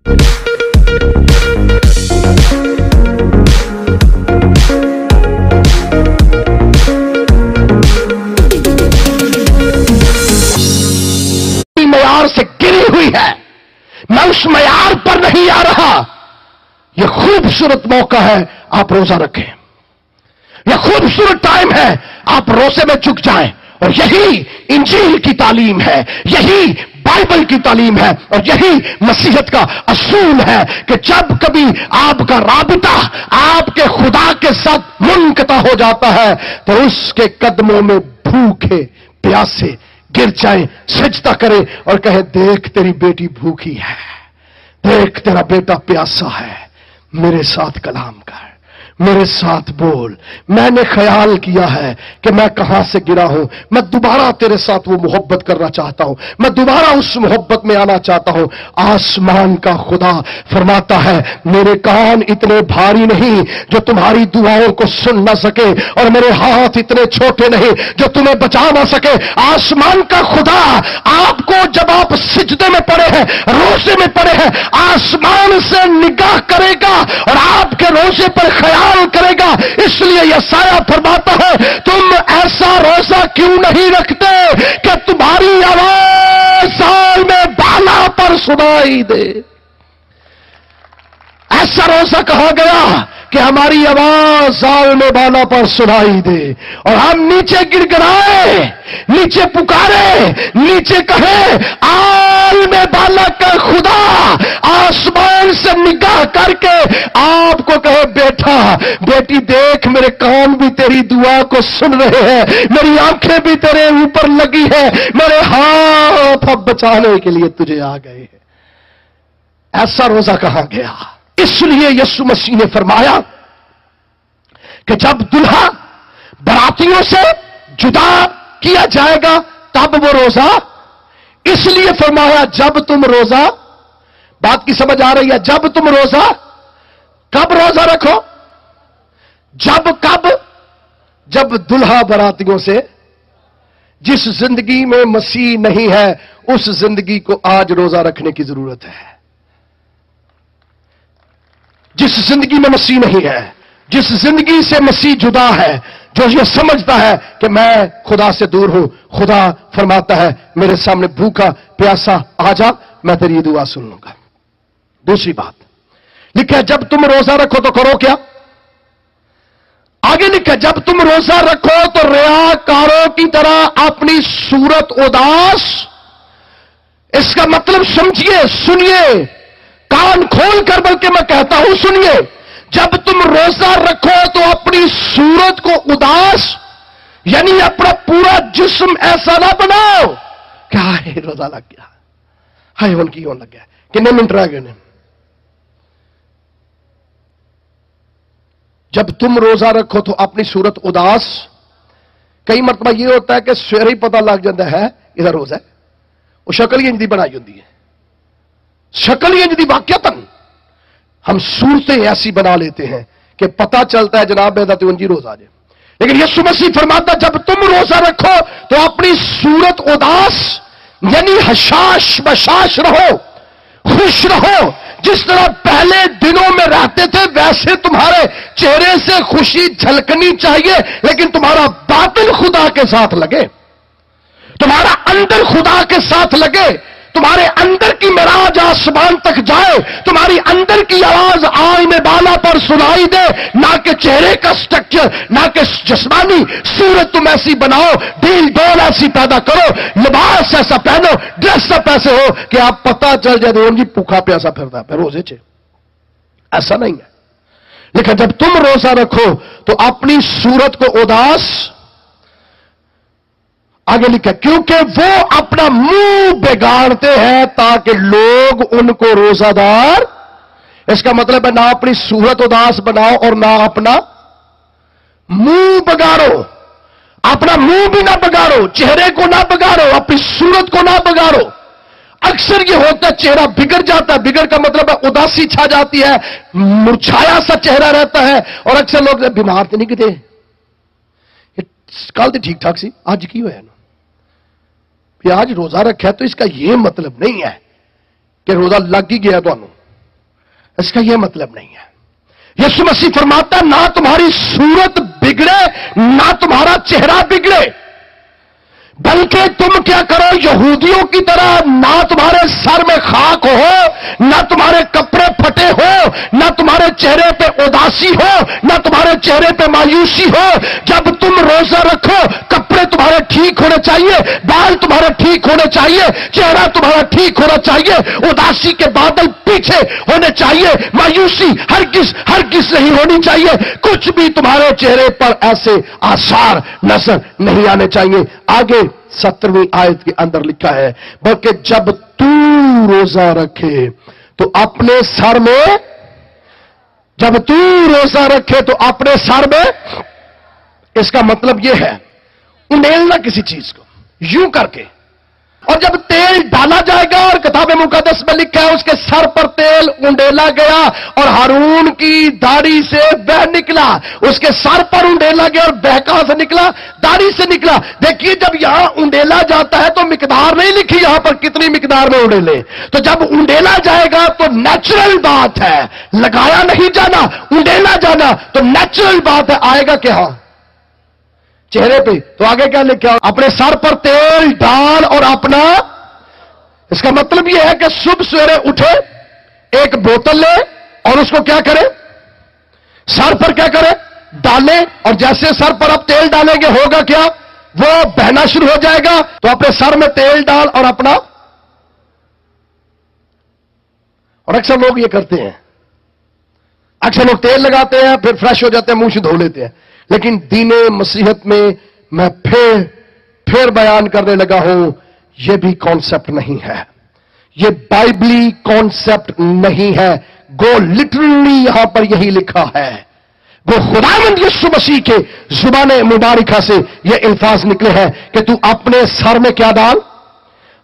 معیار سے گری ہوئی ہے، میں اس معیار پر نہیں آ رہا۔ یہ خوبصورت موقع ہے، آپ روزہ رکھیں، یہ خوبصورت ٹائم ہے، آپ روزے میں چک جائیں، اور یہی انجیل کی تعلیم ہے، یہی بائبل کی تعلیم ہے، اور یہی مسیحیت کا اصول ہے کہ جب کبھی آپ کا رابطہ آپ کے خدا کے ساتھ منقطع ہو جاتا ہے تو اس کے قدموں میں بھوکے پیاسے گر جائیں، سجدہ کریں اور کہیں دیکھ تیری بیٹی بھوکی ہے، دیکھ تیرا بیٹا پیاسا ہے، میرے ساتھ کلام کر، میرے ساتھ بول۔ میں نے خیال کیا ہے کہ میں کہاں سے گرا ہوں، میں دوبارہ تیرے ساتھ وہ محبت کرنا چاہتا ہوں، میں دوبارہ اس محبت میں آنا چاہتا ہوں۔ آسمان کا خدا فرماتا ہے میرے کان اتنے بھاری نہیں جو تمہاری دعاؤں کو سن نہ سکے، اور میرے ہاتھ اتنے چھوٹے نہیں جو تمہیں بچا نہ سکے۔ آسمان کا خدا آپ کو جب آپ سجدے میں پڑے ہیں، روزے میں پڑے ہیں، آسمان سے نگاہ کرے گا اور آپ کے روزے پر خیال کرے گا۔ اس لیے یسایہ فرماتا ہے تم ایسا روزہ کیوں نہیں رکھتے کہ تمہاری آواز سال میں بالا پر سنائی دے۔ ایسا روزہ کہا گیا کہ ہماری آواز سال میں بالا پر سنائی دے، اور ہم نیچے گر گرائے، نیچے پکارے، نیچے کہے آل میں بالا کا خدا آسمان سے نگاہ کر کے آپ کو کہے بیٹا بیٹی دیکھ میرے کان بھی تیری دعا کو سن رہے ہیں، میری آنکھیں بھی تیرے اوپر لگی ہے، میرے ہاتھ اب بچانے کے لیے تجھے آ گئے ہیں۔ ایسا روزہ کہا گیا۔ اس لیے یسوع مسیح نے فرمایا کہ جب دلہا براتیوں سے جدا کیا جائے گا تب وہ روزہ، اس لیے فرمایا جب تم روزہ، بات کی سمجھ آ رہی ہے؟ جب تم روزہ، کب روزہ رکھو؟ کب جب دلہا براتیوں سے، جس زندگی میں مسیح نہیں ہے اس زندگی کو آج روزہ رکھنے کی ضرورت ہے۔ جس زندگی میں مسیح نہیں ہے، جس زندگی سے مسیح جدا ہے، جو یہ سمجھتا ہے کہ میں خدا سے دور ہوں، خدا فرماتا ہے میرے سامنے بھوکا پیاسا آ جا، میں تیری دعا سن لوں گا۔ دوسری بات لکھا ہے جب تم روزہ رکھو تو کرو کیا؟ آگے لکھا ہے جب تم روزہ رکھو تو ریاکاروں کی طرح اپنی صورت اداس، اس کا مطلب سمجھیے، سنیے، کان کھول کر بلکہ میں کہتا ہوں سنیے، جب تم روزہ رکھو تو اپنی صورت کو اداس، یعنی اپنا پورا جسم ایسا نہ بناؤ کہ ہائے روزہ لگ گیا، ہائے ان کی لگ گیا، کتنے منٹ رہ گئے۔ جب تم روزہ رکھو تو اپنی صورت اداس، کئی مرتبہ یہ ہوتا ہے کہ سویرے ہی پتہ لگ جاتا ہے ادھر روزہ ہے، وہ شکل ہی انجدی بنائی ہوتی ہے، شکل ہی انجدی واقعتاً ہم صورتیں ایسی بنا لیتے ہیں کہ پتہ چلتا ہے جناب بیدت انجی روزہ جائے۔ لیکن یسوع مسیح فرماتا جب تم روزہ رکھو تو اپنی صورت اداس، یعنی حشاش بشاش رہو، خوش رہو، جس طرح پہلے دنوں میں رہتے تھے ویسے تمہارے چہرے سے خوشی جھلکنی چاہیے، لیکن تمہارا باطن خدا کے ساتھ لگے، تمہارا اندر خدا کے ساتھ لگے، تمہارے اندر کی معراج آسمان تک جائے، تمہاری اندر کی آواز آئینے بالا پر سنائی دے، نہ کہ چہرے کا سٹرکچر، نہ کہ جسمانی صورت تم ایسی بناؤ، ڈھیل ڈول ایسی پیدا کرو، لباس ایسا پہنو، ڈریس اپ ایسے ہو کہ آپ پتہ چل جائے تو جی بھوکا پیاسا پھرتا ہے روزے چے، ایسا نہیں ہے۔ لیکن جب تم روزہ رکھو تو اپنی صورت کو اداس، آگے لکھا کیونکہ وہ اپنا منہ بگاڑتے ہیں تاکہ لوگ ان کو روزہ دار، اس کا مطلب ہے نہ اپنی صورت اداس بناؤ اور نہ اپنا منہ بگاڑو، اپنا منہ بھی نہ بگاڑو، چہرے کو نہ بگاڑو، اپنی صورت کو نہ بگاڑو۔ اکثر یہ ہوتا ہے چہرہ بگڑ جاتا ہے، بگڑ کا مطلب ہے اداسی چھا جاتی ہے، مرچھایا سا چہرہ رہتا ہے، اور اکثر لوگ بیمار تو نہیں کتے کل تو ٹھیک ٹھاک سی آج کی ہوا ہے نا، آج روزہ رکھا ہے تو اس کا یہ مطلب نہیں ہے کہ روزہ لگ ہی گیا تو اس کا یہ مطلب نہیں ہے. یسوع مسیح فرماتا ہے نہ تمہاری صورت بگڑے نہ تمہارا چہرہ بگڑے، بلکہ تم کیا کرو یہودیوں کی طرح، نہ تمہارے سر میں خاک ہو، نہ تمہارے کپڑے پھٹے ہو، نہ تمہارے چہرے پہ اداسی ہو، نہ تمہارے چہرے پہ مایوسی ہو. جب تم روزہ رکھو کپڑے تمہارے ٹھیک ہونے چاہیے، بال تمہارے ٹھیک ہونے چاہیے، چہرہ تمہارا ٹھیک ہونا چاہیے، اداسی کے بادل پیچھے ہونے چاہیے، مایوسی ہرگز نہیں ہونی چاہیے، کچھ بھی تمہارے چہرے پر ایسے آثار نظر نہیں آنے چاہیے. آگے 17ویں آیت کے اندر لکھا ہے بلکہ جب تو روزہ رکھے تو اپنے سر میں، جب تو روزہ رکھے تو اپنے سر میں، اس کا مطلب یہ ہے انڈیلنا کسی چیز کو یوں کر کے، اور جب تیل ڈالا جائے گا، اور کتاب مقدس میں لکھا ہے اس کے سر پر تیل انڈیلا گیا اور ہارون کی داڑھی سے بہ نکلا. اس کے سر پر انڈیلا گیا اور بہ کہاں سے نکلا؟ داڑھی سے نکلا. دیکھیے جب یہاں انڈیلا جاتا ہے تو مقدار نہیں لکھی یہاں پر کتنی مقدار میں انڈیلے، تو جب انڈیلا جائے گا تو نیچرل بات ہے، لگایا نہیں جانا، انڈیلا جانا تو نیچرل بات ہے، آئے گا کیا چہرے پہ. تو آگے کیا لکھا؟ اپنے سر پر تیل ڈال اور اپنا، اس کا مطلب یہ ہے کہ صبح سویرے اٹھے ایک بوتل لے اور اس کو کیا کرے؟ سر پر کیا کرے؟ ڈالے. اور جیسے سر پر اب تیل ڈالیں گے ہوگا کیا؟ وہ بہنا شروع ہو جائے گا. تو اپنے سر میں تیل ڈال اور اپنا، اور اکثر لوگ یہ کرتے ہیں، اکثر لوگ تیل لگاتے ہیں پھر فریش ہو جاتے ہیں، منہ سے دھو لیتے ہیں. لیکن دین مسیحت میں میں پھر بیان کرنے لگا ہوں، یہ بھی کانسیپٹ نہیں ہے، یہ بائبلی کانسیپٹ نہیں ہے. گو لٹرلی یہاں پر یہی لکھا ہے، وہ خداوند یسوع مسیح کے زبان مبارکہ سے یہ الفاظ نکلے ہیں کہ تو اپنے سر میں کیا ڈال؟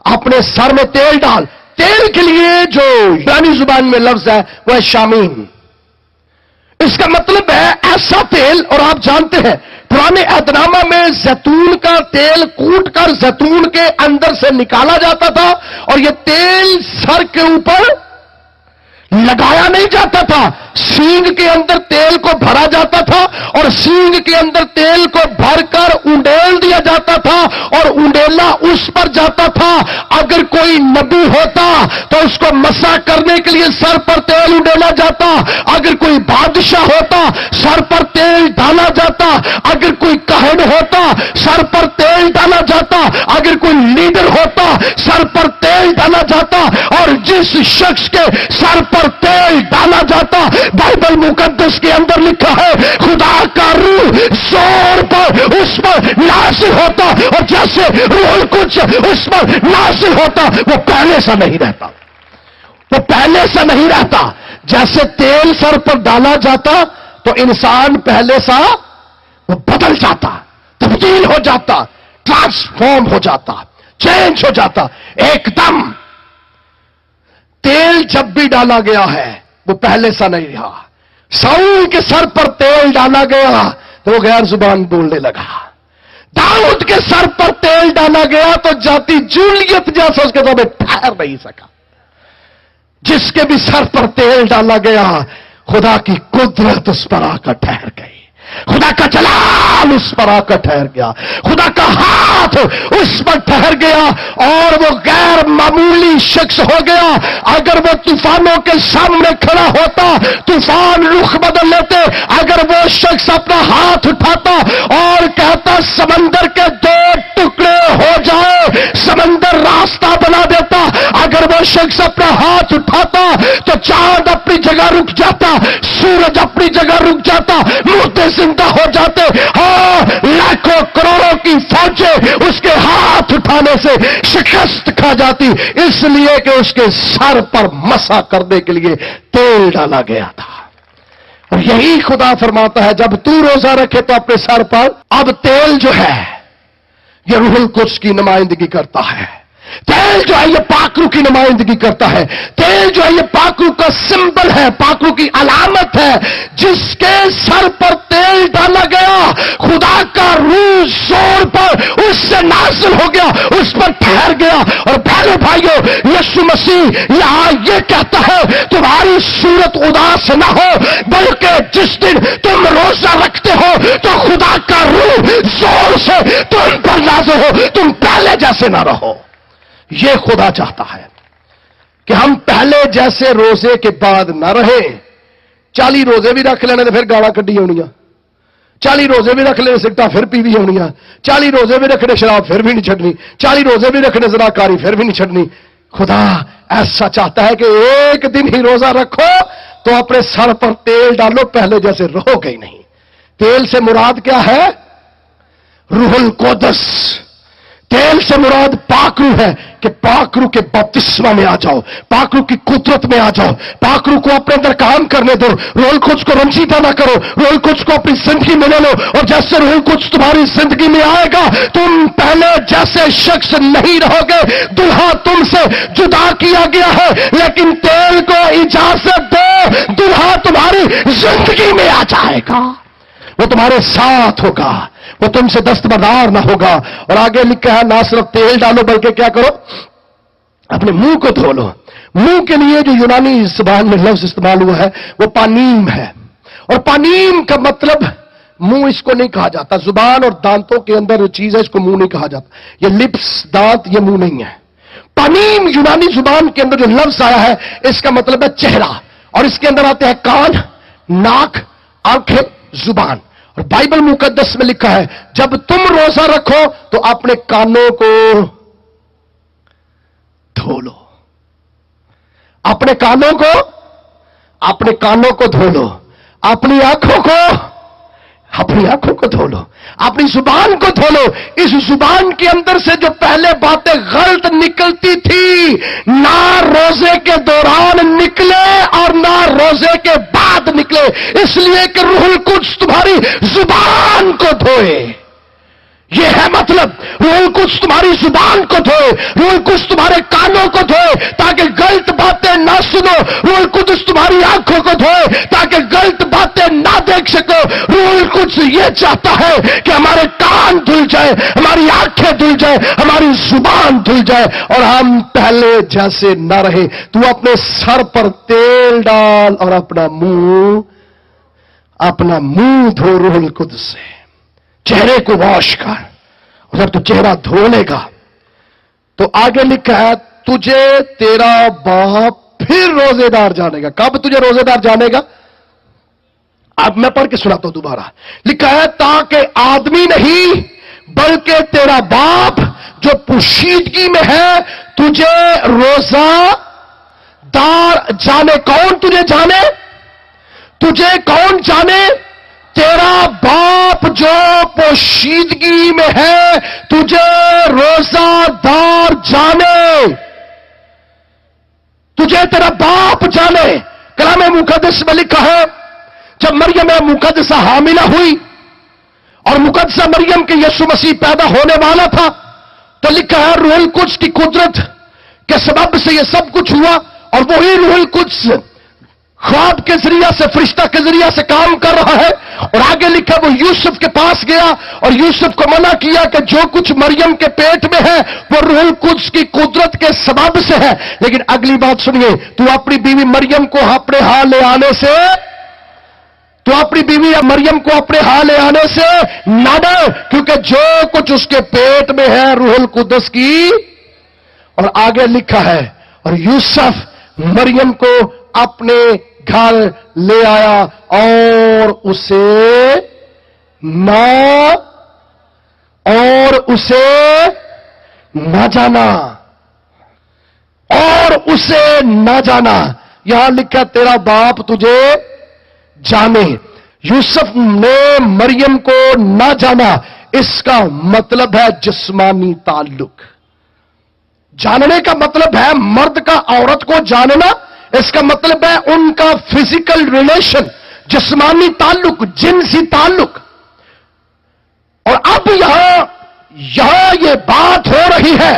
اپنے سر میں تیل ڈال. تیل کے لیے جو یونانی زبان میں لفظ ہے وہ ہے شامین. اس کا مطلب ہے ایسا تیل، اور آپ جانتے ہیں پرانے عہد نامہ میں زیتون کا تیل کوٹ کر زیتون کے اندر سے نکالا جاتا تھا، اور یہ تیل سر کے اوپر لگایا نہیں جاتا تھا، سینگ کے اندر تیل کو بھرا جاتا تھا اور سینگ کے اندر تیل کو بھر کر انڈیل دیا جاتا تھا، اور انڈیلا اس پر جاتا تھا. اگر کوئی نبی ہوتا تو اس کو مسح کرنے کے لیے سر پر تیل انڈیلا جاتا، اگر کوئی بادشاہ ہوتا سر پر تیل ڈالا جاتا، اگر کوئی کاہن ہوتا سر پر تیل ڈالا جاتا، اگر کوئی لیڈر ہوتا سر پر تیل ڈالا جاتا. اور جس شخص کے سر پر تیل ڈالا جاتا، بائبل مقدس کے اندر لکھا ہے خدا کا روح زور پر اس پر نازل ہوتا، اور جیسے روح القدس اس پر نازل ہوتا وہ پہلے سا نہیں رہتا، وہ پہلے سا نہیں رہتا. جیسے تیل سر پر ڈالا جاتا تو انسان پہلے سا وہ بدل جاتا، تبدیل ہو جاتا، ٹرانسفارم ہو جاتا، چینج ہو جاتا ایک دم. تیل جب بھی ڈالا گیا ہے وہ پہلے سا نہیں رہا. ساؤل کے سر پر تیل ڈالا گیا تو وہ غیر زبان بولنے لگا. داؤد کے سر پر تیل ڈالا گیا تو جاتی جولیت جیسا اس کے سامنے ٹھہر نہیں سکا. جس کے بھی سر پر تیل ڈالا گیا خدا کی قدرت اس پر آ کر ٹھہر گئی، خدا کا جلال اس پر آ کر ٹھہر گیا، خدا کا ہاتھ اس پر ٹھہر گیا، اور وہ غیر معمولی شخص ہو گیا. اگر وہ طوفانوں کے سامنے کھڑا ہوتا طوفان رخ بدل لیتے. اگر وہ شخص اپنا ہاتھ اٹھاتا اور کہتا سمندر کے 2 ٹکڑے ہو جائے، سمندر راستہ بنا دیتا. اگر وہ شخص اپنا ہاتھ اٹھاتا تو چاند اپنی جگہ رک جاتا، سورج اپنی جگہ رک جاتا، مردے زندہ ہو جاتے. ہاں، لاکھوں کروڑوں کی فوجیں اس کے ہاتھ اٹھانے سے شکست کھا جاتی، اس لیے کہ اس کے سر پر مسح کرنے کے لیے تیل ڈالا گیا تھا. اور یہی خدا فرماتا ہے جب تو روزہ رکھے تو اپنے سر پر، اب تیل جو ہے یہ روح القدس کی نمائندگی کرتا ہے. تیل جو ہے یہ پاک روح کی نمائندگی کرتا ہے. تیل جو ہے یہ پاک روح کا سمبل ہے، پاک روح کی علامت ہے. جس کے سر پر تیل ڈالا گیا خدا کا روح زور پر اس سے نازل ہو گیا، اس پر ٹھہر گیا. اور پہلے بھائیو یسوع مسیح یہاں یہ کہتا ہے تمہاری صورت نیت اداس نہ ہو، بلکہ جس دن تم روزہ رکھتے ہو تو خدا کا روح زور سے تم پر نازل ہو، تم پہلے جیسے نہ رہو۔ یہ خدا چاہتا ہے کہ ہم پہلے جیسے روزے کے بعد نہ رہیں۔ 40 روزے بھی رکھ لینے تو پھر گالا کڈی ہونی، 40 روزے بھی رکھ لینے سگٹا پھر پی بھی ہونی، 40 روزے بھی رکھنے شراب پھر بھی نہیں چھڈنی، 40 روزے بھی رکھنے زناکاری پھر بھی نہیں چھڈنی۔ خدا ایسا چاہتا ہے کہ ایک دن ہی روزہ رکھو تو اپنے سر پر تیل ڈالو، پہلے جیسے رہو گے ہی نہیں۔ تیل سے مراد کیا ہے؟ روح القدس۔ تیل سے مراد پاک روح ہے کہ پاک روح کے بپتسمہ میں آ جاؤ، پاک روح کی قدرت میں آ جاؤ، پاک روح کو اپنے اندر کام کرنے دو، روح القدس کو رنجیدہ نہ کرو، روح القدس کو اپنی زندگی میں لے لو، اور جیسے روح القدس تمہاری زندگی میں آئے گا تم پہلے جیسے شخص نہیں رہو گے۔ دلہا تم سے جدا کیا گیا ہے لیکن تیل کو اجازت دو، دلہا تمہاری زندگی میں آ جائے گا، وہ تمہارے ساتھ ہوگا، وہ تم سے دستبردار نہ ہوگا۔ اور آگے لکھا ہے نہ صرف تیل ڈالو بلکہ کیا کرو؟ اپنے منہ کو دھو لو۔ منہ کے لیے جو یونانی زبان میں لفظ استعمال ہوا ہے وہ پانیم ہے، اور پانیم کا مطلب منہ اس کو نہیں کہا جاتا، زبان اور دانتوں کے اندر جو چیز ہے اس کو منہ نہیں کہا جاتا، یہ لپس دانت یہ منہ نہیں ہے۔ پانیم یونانی زبان کے اندر جو لفظ آیا ہے اس کا مطلب ہے چہرہ، اور اس کے اندر آتے ہیں کان، ناک، آنکھیں، زبان۔ اور بائبل مقدس میں لکھا ہے جب تم روزہ رکھو تو اپنے کانوں کو دھو لو، اپنے کانوں کو دھو لو، اپنی آنکھوں کو دھو لو، اپنی زبان کو دھو لو۔ اس زبان کے اندر سے جو پہلے باتیں غلط نکلتی تھی نہ روزے کے دوران نکلے اور نہ روزے کے بعد نکلے، اس لیے کہ روح القدس تمہاری زبان کو دھوئے۔ یہ ہے مطلب، روح القدس تمہاری زبان کو دھوئے، روح القدس تمہارے کانوں کو دھوئے تاکہ غلط باتیں نہ سنو، روح القدس تمہاری آنکھوں کو دھوئے تاکہ غلط باتیں نہ دیکھ سکو۔ روح القدس یہ چاہتا ہے کہ ہمارے کان دھل جائے، ہماری آنکھیں دھل جائے، ہماری زبان دھل جائے اور ہم پہلے جیسے نہ رہے۔ تو اپنے سر پر تیل ڈال اور اپنا منہ دھو روح القدس سے، چہرے کو واش کر، اور جب تو چہرہ دھو لے گا تو آگے لکھا ہے تجھے تیرا باپ پھر روزے دار جانے گا۔ کب تجھے روزے دار جانے گا؟ اب میں پڑھ کے سناتا ہوں دوبارہ۔ لکھا ہے تاکہ آدمی نہیں بلکہ تیرا باپ جو پوشیدگی میں ہے تجھے روزہ دار جانے۔ کون تجھے جانے؟ تجھے کون جانے؟ تیرا باپ جو پوشیدگی میں ہے تجھے روزہ دار جانے، تجھے تیرا باپ جانے۔ کلام مقدس میں لکھا ہے جب مریم مقدسہ حاملہ ہوئی اور مقدسہ مریم کے یسوع مسیح پیدا ہونے والا تھا تو لکھا ہے روح القدس کی قدرت کے سبب سے یہ سب کچھ ہوا، اور وہی روح القدس خواب کے ذریعہ سے، فرشتہ کے ذریعہ سے کام کر رہا ہے۔ اور آگے لکھا وہ یوسف کے پاس گیا اور یوسف کو منع کیا کہ جو کچھ مریم کے پیٹ میں ہے وہ روح القدس کی قدرت کے سبب سے ہے۔ لیکن اگلی بات سنیے، تو اپنی بیوی مریم کو اپنے ہاں لے آنے سے نہ ڈر، کیونکہ جو کچھ اس کے پیٹ میں ہے روح القدس کی۔ اور آگے لکھا ہے اور یوسف مریم کو اپنے گھر لے آیا اور اسے نہ جانا، یہاں لکھا تیرا باپ تجھے جانے۔ یوسف نے مریم کو نہ جانا، اس کا مطلب ہے جسمانی تعلق۔ جاننے کا مطلب ہے مرد کا عورت کو جاننا، اس کا مطلب ہے ان کا فزیکل ریلیشن، جسمانی تعلق، جنسی تعلق۔ اور اب یہاں یہ بات ہو رہی ہے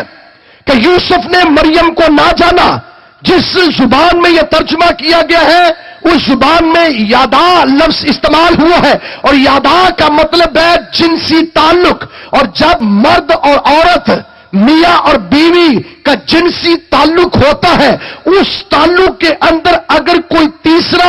کہ یوسف نے مریم کو نہ جانا، جس زبان میں یہ ترجمہ کیا گیا ہے اس زبان میں یادا لفظ استعمال ہوا ہے، اور یادا کا مطلب ہے جنسی تعلق۔ اور جب مرد اور عورت، میاں اور بیوی کا جنسی تعلق ہوتا ہے، اس تعلق کے اندر اگر کوئی تیسرا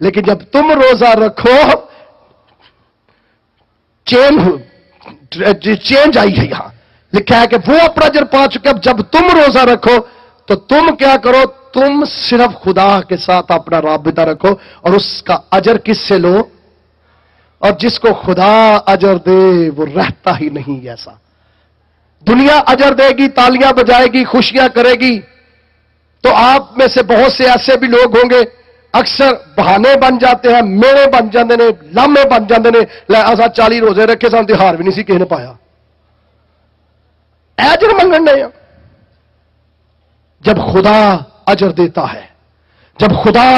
لیکن جب تم روزہ رکھو چینج آئی ہے، یہاں لکھا ہے کہ وہ اپنا اجر پا چکے. اب جب تم روزہ رکھو تو تم کیا کرو، تم صرف خدا کے ساتھ اپنا رابطہ رکھو اور اس کا اجر کس سے لو؟ اور جس کو خدا اجر دے وہ رہتا ہی نہیں ایسا. دنیا اجر دے گی، تالیاں بجائے گی، خوشیاں کرے گی، تو آپ میں سے بہت سے ایسے بھی لوگ ہوں گے اکثر بہانے بن جاتے ہیں، میڑے بن جاندے نے، لامے بن جاندے نے، لے اسا 40 روزے رکھے سن تہار بھی نہیں سی کسی نے پایا، اجر منگن نے. جب خدا اجر دیتا ہے، جب خدا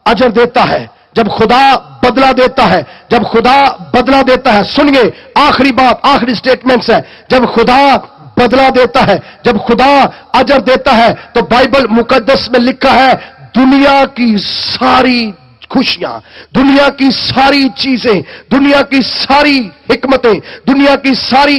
اجر دیتا ہے، جب خدا بدلہ دیتا ہے، جب خدا بدلہ دیتا ہے، سنیے آخری بات، آخری سٹیٹمنٹس ہے. جب خدا بدلہ دیتا ہے، جب خدا اجر دیتا ہے تو بائبل مقدس میں لکھا ہے دنیا کی ساری خوشیاں، دنیا کی ساری چیزیں، دنیا کی ساری حکمتیں، دنیا کی ساری